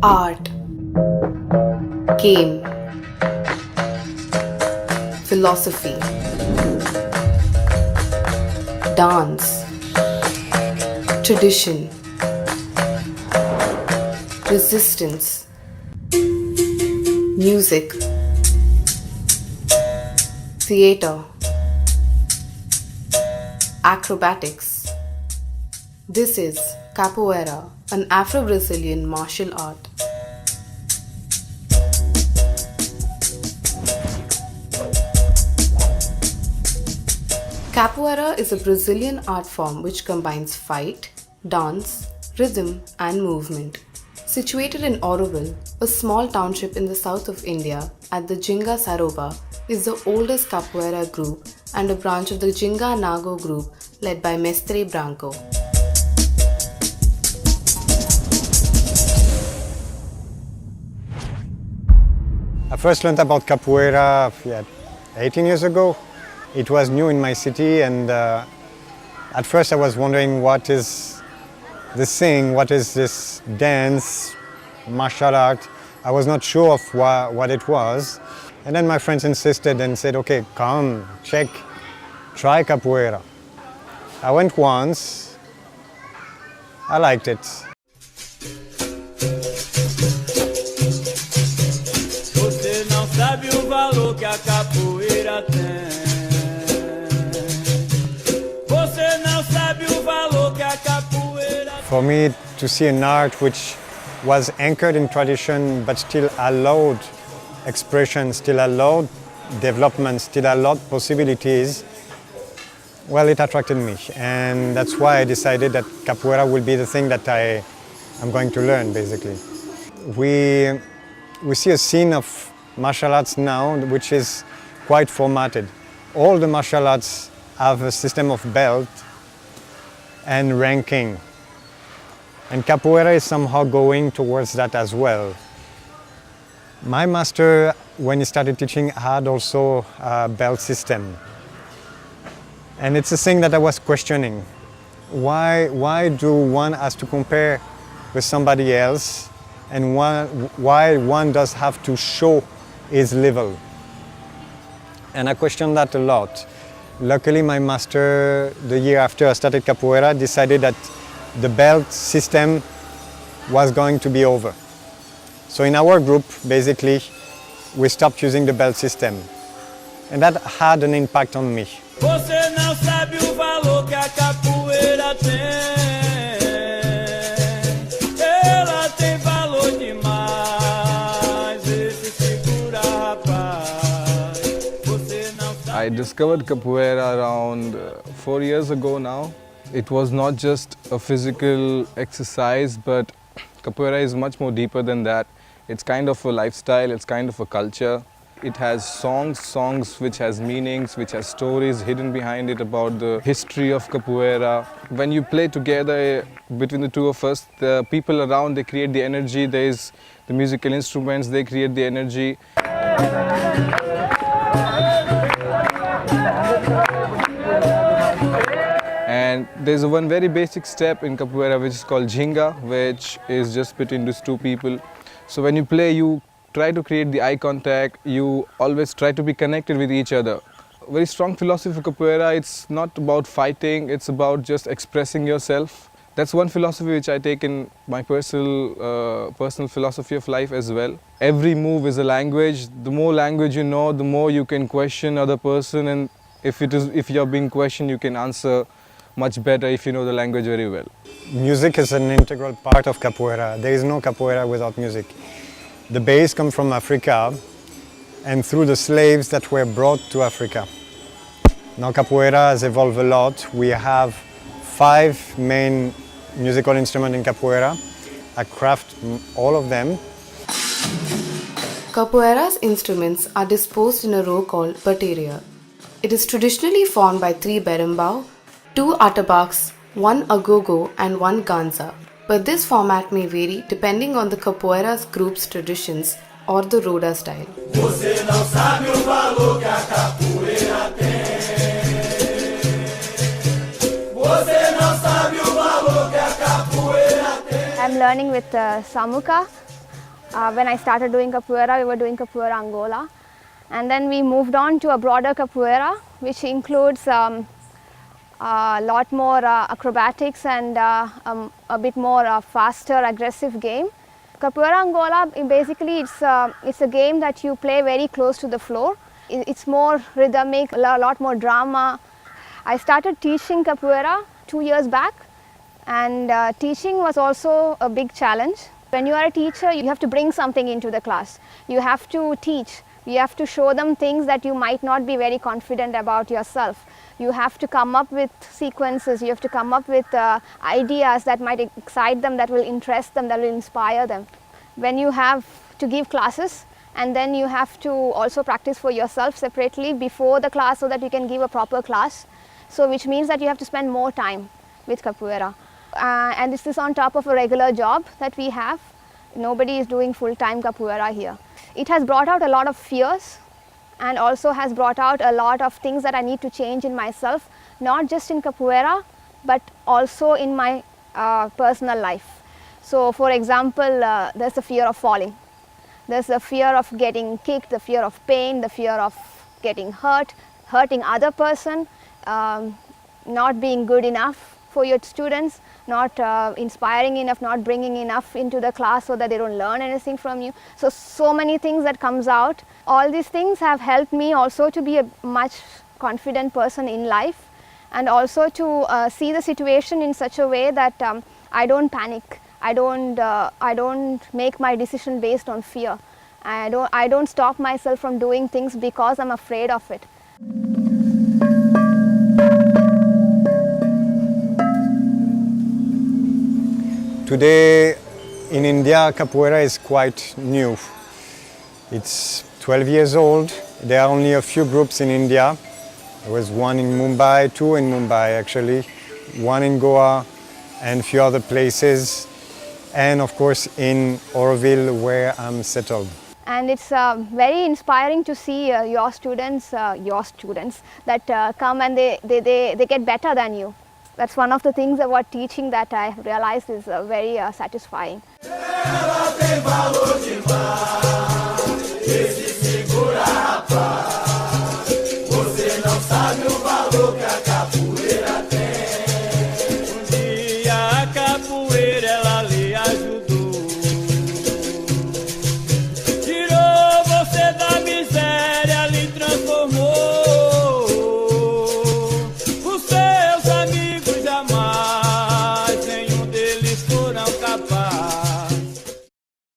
art, game, philosophy, dance, tradition, resistance, music, theatre, acrobatics. This is Capoeira, an Afro-Brazilian martial art. Capoeira is a Brazilian art form which combines fight, dance, rhythm and movement. Situated in Oroville, a small township in the south of India at the Ginga Saroba, is the oldest capoeira group and a branch of the Ginga Nago group led by Mestre Branco. I first learned about capoeira 18 years ago. It was new in my city, and at first I was wondering what is this thing, what is this dance, martial art. I was not sure of what it was. And then my friends insisted and said, okay, come, check, try capoeira. I went once, I liked it. Você não sabe o valor que a capoeira tem. Você não sabe o valor que a capoeira tem. For me to see an art which was anchored in tradition but still allowed expression, still allowed development, still allowed possibilities, well, it attracted me. And that's why I decided that capoeira will be the thing that I'm going to learn, basically. We see a scene of martial arts now which is quite formatted. All the martial arts have a system of belt and ranking. And capoeira is somehow going towards that as well. My master, when he started teaching, had also a belt system. And it's a thing that I was questioning. Why do one has to compare with somebody else, and why one does have to show his level? And I questioned that a lot. Luckily, my master, the year after I started capoeira, decided that the belt system was going to be over. So in our group, basically, we stopped using the belt system. And that had an impact on me. Você não sabe o valor que a capoeira tem. Ela tem valor demais. Esse segura, rapaz. Você não sabe. I discovered capoeira around 4 years ago now. It was not just a physical exercise, but capoeira is much more deeper than that. It's kind of a lifestyle, it's kind of a culture. It has songs which has meanings, which has stories hidden behind it about the history of capoeira. When you play together between the two of us, the people around, they create the energy. There's the musical instruments, they create the energy. And there's one very basic step in capoeira which is called ginga, which is just between these two people. So when you play, you try to create the eye contact, you always try to be connected with each other. A very strong philosophy of capoeira, it's not about fighting, it's about just expressing yourself. That's one philosophy which I take in my personal philosophy of life as well. Every move is a language. The more language you know, the more you can question other person, and if you're being questioned, you can answer much better if you know the language very well. Music is an integral part of capoeira. There is no capoeira without music. The base comes from Africa and through the slaves that were brought to Africa. Now capoeira has evolved a lot. We have 5 main musical instruments in capoeira. I craft all of them. Capoeira's instruments are disposed in a row called Materia. It is traditionally formed by 3 berimbau, 2 atabaques, 1 agogo and 1 ganza, but this format may vary depending on the capoeira's group's traditions or the roda style. Você não sabe o valor que a capoeira tem. Você não sabe o valor que a capoeira tem. I'm learning with Samuka. When I started doing capoeira, we were doing capoeira Angola. And then we moved on to a broader capoeira, which includes a lot more acrobatics and a bit more faster, aggressive game. Capoeira Angola, basically it's a game that you play very close to the floor. It's more rhythmic, a lot more drama. I started teaching capoeira 2 years back, and teaching was also a big challenge. When you are a teacher, you have to bring something into the class. You have to teach. You have to show them things that you might not be very confident about yourself. You have to come up with sequences, you have to come up with ideas that might excite them, that will interest them, that will inspire them. When you have to give classes, and then you have to also practice for yourself separately before the class so that you can give a proper class. So which means that you have to spend more time with capoeira. And this is on top of a regular job that we have. Nobody is doing full-time capoeira here. It has brought out a lot of fears, and also has brought out a lot of things that I need to change in myself, not just in capoeira, but also in my personal life. So for example, there's the fear of falling. There's the fear of getting kicked, the fear of pain, the fear of getting hurt, hurting other person, not being good enough for your students, not inspiring enough, not bringing enough into the class so that they don't learn anything from you. So many things that comes out. All these things have helped me also to be a much confident person in life, and also to see the situation in such a way that I don't panic. I don't make my decision based on fear. I don't stop myself from doing things because I'm afraid of it. Today in India, capoeira is quite new. It's 12 years old. There are only a few groups in India. There was one in Mumbai, two in Mumbai actually, one in Goa and a few other places, and of course in Auroville where I'm settled. And it's very inspiring to see your students that come and they get better than you. That's one of the things about teaching that I realized is very satisfying.